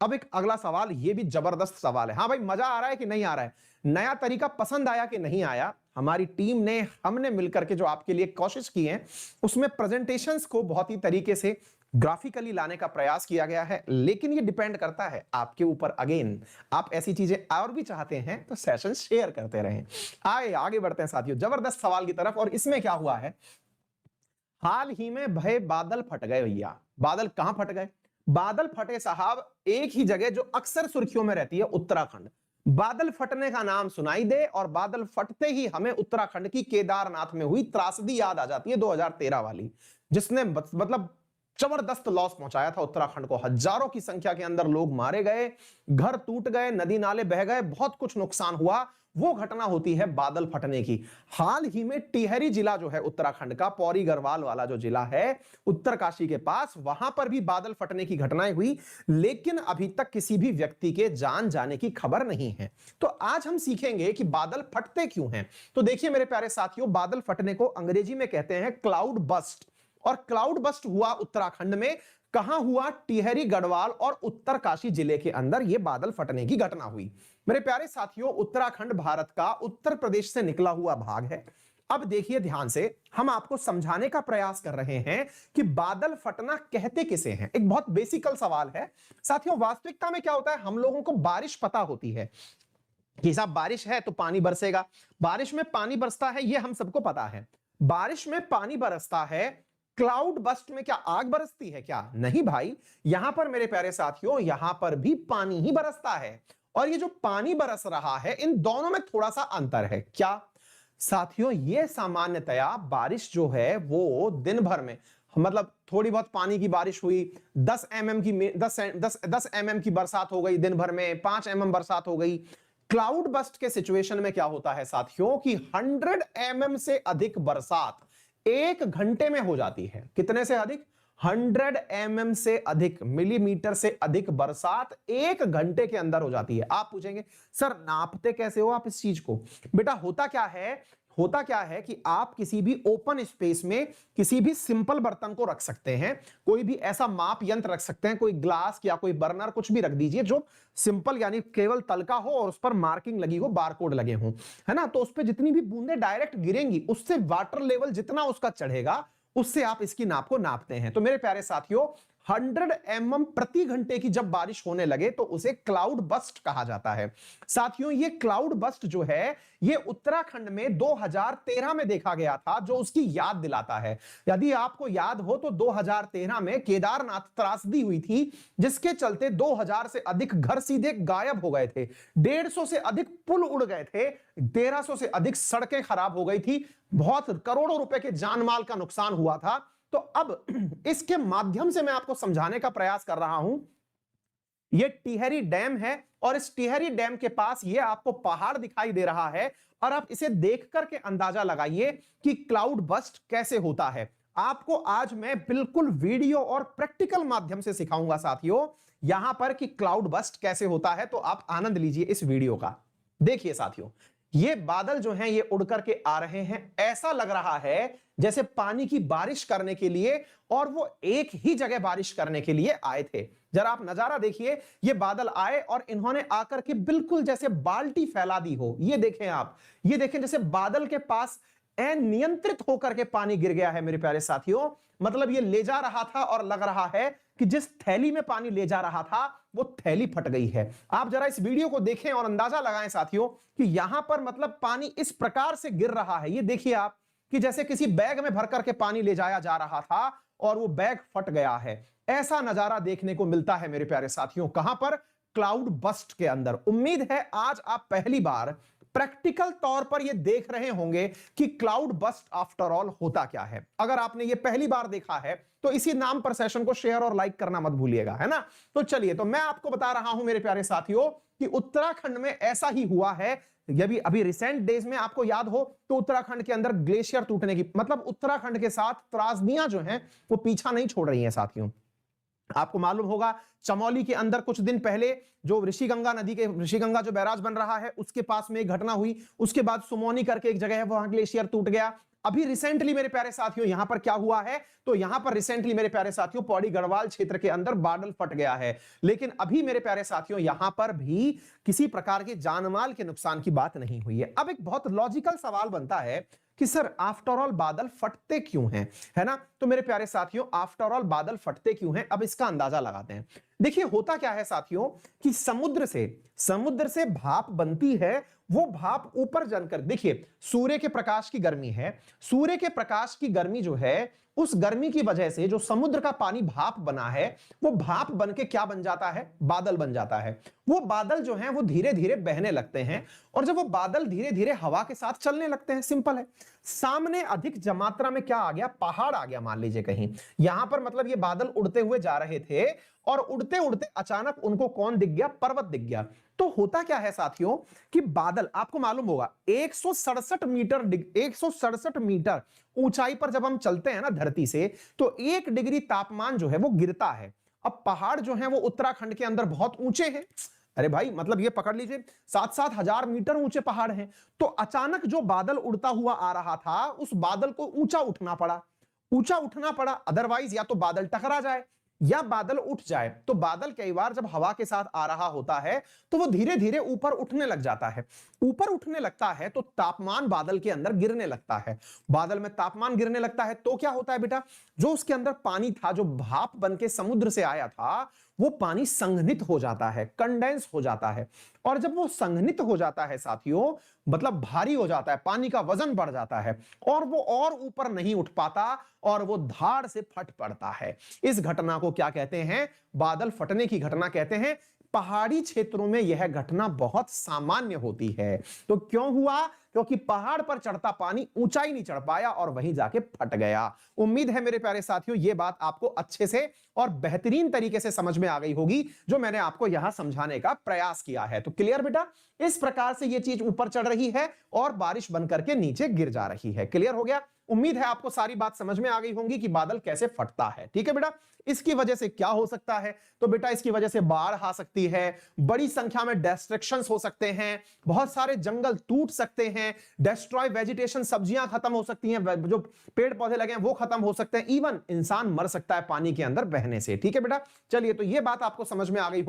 अब एक अगला सवाल, ये भी जबरदस्त सवाल है। हाँ भाई, मजा आ रहा है कि नहीं आ रहा है? नया तरीका पसंद आया कि नहीं आया? हमारी टीम ने, हमने मिलकर के जो आपके लिए कोशिश की है, उसमें प्रेजेंटेशंस को बहुत ही तरीके से ग्राफिकली लाने का प्रयास किया गया है, लेकिन ये डिपेंड करता है आपके ऊपर। अगेन, आप ऐसी चीजें और भी चाहते हैं तो सेशन शेयर करते रहें। आगे बढ़ते हैं साथियों जबरदस्त सवाल की तरफ। और इसमें क्या हुआ है, हाल ही में भय बादल फट गए भैया। बादल कहां फट गए? बादल फटे साहब एक ही जगह जो अक्सर सुर्खियों में रहती है, उत्तराखंड। बादल फटने का नाम सुनाई दे और बादल फटते ही हमें उत्तराखंड की केदारनाथ में हुई त्रासदी याद आ जाती है, 2013 वाली, जिसने मतलब जबरदस्त लॉस पहुंचाया था उत्तराखंड को। हजारों की संख्या के अंदर लोग मारे गए, घर टूट गए, नदी नाले बह गए, बहुत कुछ नुकसान हुआ। वो घटना होती है बादल फटने की। हाल ही में टिहरी जिला जो है उत्तराखंड का, पौड़ी गढ़वाल वाला जो जिला है उत्तरकाशी के पास, वहां पर भी बादल फटने की घटनाएं हुई, लेकिन अभी तक किसी भी व्यक्ति के जान जाने की खबर नहीं है। तो आज हम सीखेंगे कि बादल फटते क्यों हैं। तो देखिए मेरे प्यारे साथियों, बादल फटने को अंग्रेजी में कहते हैं क्लाउड बस्ट। और क्लाउड बस्ट हुआ उत्तराखंड में। कहां हुआ? टिहरी गढ़वाल और उत्तरकाशी जिले के अंदर यह बादल फटने की घटना हुई। मेरे प्यारे साथियों, उत्तराखंड भारत का उत्तर प्रदेश से निकला हुआ भाग है। अब देखिए ध्यान से, हम आपको समझाने का प्रयास कर रहे हैं कि बादल फटना कहते किसे हैं। एक बहुत बेसिकल सवाल है साथियों। वास्तविकता में क्या होता है, हम लोगों को बारिश पता होती है कि साहब बारिश है तो पानी बरसेगा, बारिश में पानी बरसता है, यह हम सबको पता है। बारिश में पानी बरसता है, क्लाउड बस्ट में क्या आग बरसती है क्या? नहीं भाई, यहां पर मेरे प्यारे साथियों, यहां पर भी पानी ही बरसता है। और ये जो पानी बरस रहा है, इन दोनों में थोड़ा सा अंतर है। क्या साथियों? ये सामान्यतया बारिश जो है वो दिन भर में, मतलब थोड़ी बहुत पानी की बारिश हुई, 10 mm की 10 mm की बरसात हो गई दिन भर में, 5 mm बरसात हो गई। क्लाउड बस्ट के सिचुएशन में क्या होता है साथियों कि 100 mm से अधिक बरसात 1 घंटे में हो जाती है। कितने से अधिक? 100 mm से अधिक, मिलीमीटर से अधिक बरसात 1 घंटे के अंदर हो जाती है। आप पूछेंगे सर नापते कैसे हो आप इस चीज को? बेटा होता क्या है कि आप किसी भी ओपन स्पेस में किसी भी सिंपल बर्तन को रख सकते हैं, कोई भी ऐसा माप यंत्र रख सकते हैं, कोई ग्लास या कोई बर्नर कुछ भी रख दीजिए जो सिंपल यानी केवल तलका हो और उस पर मार्किंग लगी हो, बारकोड लगे हों, है ना। तो उस पर जितनी भी बूंदें डायरेक्ट गिरेंगी, उससे वाटर लेवल जितना उसका चढ़ेगा, उससे आप इसकी नाप को नापते हैं। तो मेरे प्यारे साथियों, 100 mm प्रति घंटे की जब बारिश होने लगे तो उसे क्लाउड बस्ट कहा जाता है। साथियों, ये क्लाउड बस्ट जो है ये उत्तराखंड में 2013 में देखा गया था, जो उसकी याद दिलाता है। यदि आपको याद हो तो 2013 में केदारनाथ त्रासदी हुई थी, जिसके चलते 2000 से अधिक घर सीधे गायब हो गए थे, 150 से अधिक पुल उड़ गए थे, 1300 से अधिक सड़कें खराब हो गई थी, बहुत करोड़ों रुपए के जानमाल का नुकसान हुआ था। तो अब इसके माध्यम से मैं आपको समझाने का प्रयास कर रहा हूं, यह टिहरी डैम है और इस टिहरी डैम के पास यह आपको पहाड़ दिखाई दे रहा है, और आप इसे देख करके अंदाजा लगाइए कि क्लाउड बस्ट कैसे होता है। आपको आज मैं बिल्कुल वीडियो और प्रैक्टिकल माध्यम से सिखाऊंगा साथियों, यहां पर कि क्लाउड बस्ट कैसे होता है। तो आप आनंद लीजिए इस वीडियो का। देखिए साथियों, ये बादल जो हैं ये उड़ करके आ रहे हैं, ऐसा लग रहा है जैसे पानी की बारिश करने के लिए, और वो एक ही जगह बारिश करने के लिए आए थे। जरा आप नजारा देखिए, ये बादल आए और इन्होंने आकर के बिल्कुल जैसे बाल्टी फैला दी हो। ये देखें आप, ये देखें जैसे बादल के पास अनियंत्रित होकर के पानी गिर गया है मेरे प्यारे साथियों। मतलब ये ले जा रहा था और लग रहा है कि जिस थैली में पानी ले जा रहा था वो थैली फट गई है। आप जरा इस वीडियो को देखें और अंदाजा लगाएं साथियों कि यहां पर मतलब पानी इस प्रकार से गिर रहा है। ये देखिए आप कि जैसे किसी बैग में भर करके पानी ले जाया जा रहा था और वो बैग फट गया है। ऐसा नजारा देखने को मिलता है मेरे प्यारे साथियों। कहां पर? क्लाउड बस्ट के अंदर। उम्मीद है आज आप पहली बार प्रैक्टिकल तौर पर यह देख रहे होंगे कि क्लाउड बस्ट आफ्टर ऑल होता क्या है। अगर आपने यह पहली बार देखा है तो इसी नाम पर सेशन को शेयर और लाइक करना मत भूलिएगा, है ना। तो चलिए, तो मैं आपको बता रहा हूं मेरे प्यारे साथियों कि उत्तराखंड में ऐसा ही हुआ है। यदि अभी रिसेंट डेज में आपको याद हो तो उत्तराखंड के अंदर ग्लेशियर टूटने की, मतलब उत्तराखंड के साथ त्रासदियां जो हैं वो पीछा नहीं छोड़ रही हैं साथियों। आपको मालूम होगा चमोली के अंदर कुछ दिन पहले जो ऋषिगंगा नदी के, ऋषिगंगा जो बैराज बन रहा है उसके पास में एक घटना हुई, उसके बाद सुमोनी करके एक जगह है वहां ग्लेशियर टूट गया। अभी रिसेंटली मेरे प्यारे साथियों यहां पर क्या हुआ है, तो यहां पर रिसेंटली मेरे प्यारे साथियों पौड़ी गढ़वाल क्षेत्र के अंदर बादल फट गया है, लेकिन अभी मेरे प्यारे साथियों यहां पर भी किसी प्रकार के जानमाल के नुकसान की बात नहीं हुई है। अब एक बहुत लॉजिकल सवाल बनता है कि सर आफ्टर ऑल बादल फटते क्यों हैं, है ना? तो मेरे प्यारे साथियों आफ्टर ऑल बादल फटते क्यों हैं, अब इसका अंदाजा लगाते हैं। देखिए होता क्या है साथियों कि समुद्र से भाप बनती है, वो भाप ऊपर जानकर, देखिए सूर्य के प्रकाश की गर्मी है, सूर्य के प्रकाश की गर्मी जो है उस गर्मी की वजह से जो समुद्र का पानी भाप बना है, वो भाप बन के क्या बन जाता है, बादल बन जाता है। वो बादल जो हैं वो धीरे धीरे बहने लगते हैं, और जब वो बादल धीरे धीरे हवा के साथ चलने लगते हैं, सिंपल है, सामने अधिक मात्रा में क्या आ गया, पहाड़ आ गया। मान लीजिए कहीं यहां पर मतलब ये बादल उड़ते हुए जा रहे थे, और उड़ते उड़ते अचानक उनको कौन दिख गया, पर्वत दिख गया। तो होता क्या है साथियों कि बादल, आपको मालूम होगा 167 मीटर ऊंचाई पर जब हम चलते हैं ना धरती से, तो 1 डिग्री तापमान जो है वो गिरता है। अब पहाड़ जो है वो उत्तराखंड के अंदर बहुत ऊंचे हैं, अरे भाई मतलब ये पकड़ लीजिए 7-7 हजार मीटर ऊंचे पहाड़ हैं। तो अचानक जो बादल उड़ता हुआ आ रहा था, उस बादल को ऊंचा उठना पड़ा, अदरवाइज या तो बादल टकरा जाए या बादल उठ जाए। तो बादल कई बार जब हवा के साथ आ रहा होता है तो वो धीरे धीरे ऊपर उठने लग जाता है, ऊपर उठने लगता है तो तापमान बादल के अंदर गिरने लगता है। बादल में तापमान गिरने लगता है तो क्या होता है बेटा, जो उसके अंदर पानी था, जो भाप बन के समुद्र से आया था, वो पानी संघनित हो जाता है, कंडेंस हो जाता है। और जब वो संघनित हो जाता है साथियों, मतलब भारी हो जाता है, पानी का वजन बढ़ जाता है, और वो और ऊपर नहीं उठ पाता, और वो धाड़ से फट पड़ता है। इस घटना को क्या कहते हैं, बादल फटने की घटना कहते हैं। पहाड़ी क्षेत्रों में यह घटना बहुत सामान्य होती है। तो क्यों हुआ, क्योंकि पहाड़ पर चढ़ता पानी ऊंचाई नहीं चढ़ पाया और वहीं जाके फट गया। उम्मीद है मेरे प्यारे साथियों ये बात आपको अच्छे से और बेहतरीन तरीके से समझ में आ गई होगी, जो मैंने आपको यहां समझाने का प्रयास किया है। तो क्लियर बेटा, इस प्रकार से ये चीज ऊपर चढ़ रही है और बारिश बन करके नीचे गिर जा रही है। क्लियर हो गया? उम्मीद है आपको सारी बात समझ में आ गई होंगी कि बादल कैसे फटता है। ठीक है बेटा, इसकी वजह से क्या हो सकता है, तो बेटा इसकी वजह से बाढ़ आ सकती है, बड़ी संख्या में डिस्ट्रक्शंस हो सकते हैं, बहुत सारे जंगल टूट सकते हैं, डिस्ट्रॉय वेजिटेशन, सब्जियां खत्म हो सकती हैं, जो पेड़ पौधे लगे हैं वो खत्म हो सकते हैं, इवन इंसान मर सकता है पानी के अंदर बहने से। ठीक है बेटा, चलिए तो ये बात आपको समझ में आ गई।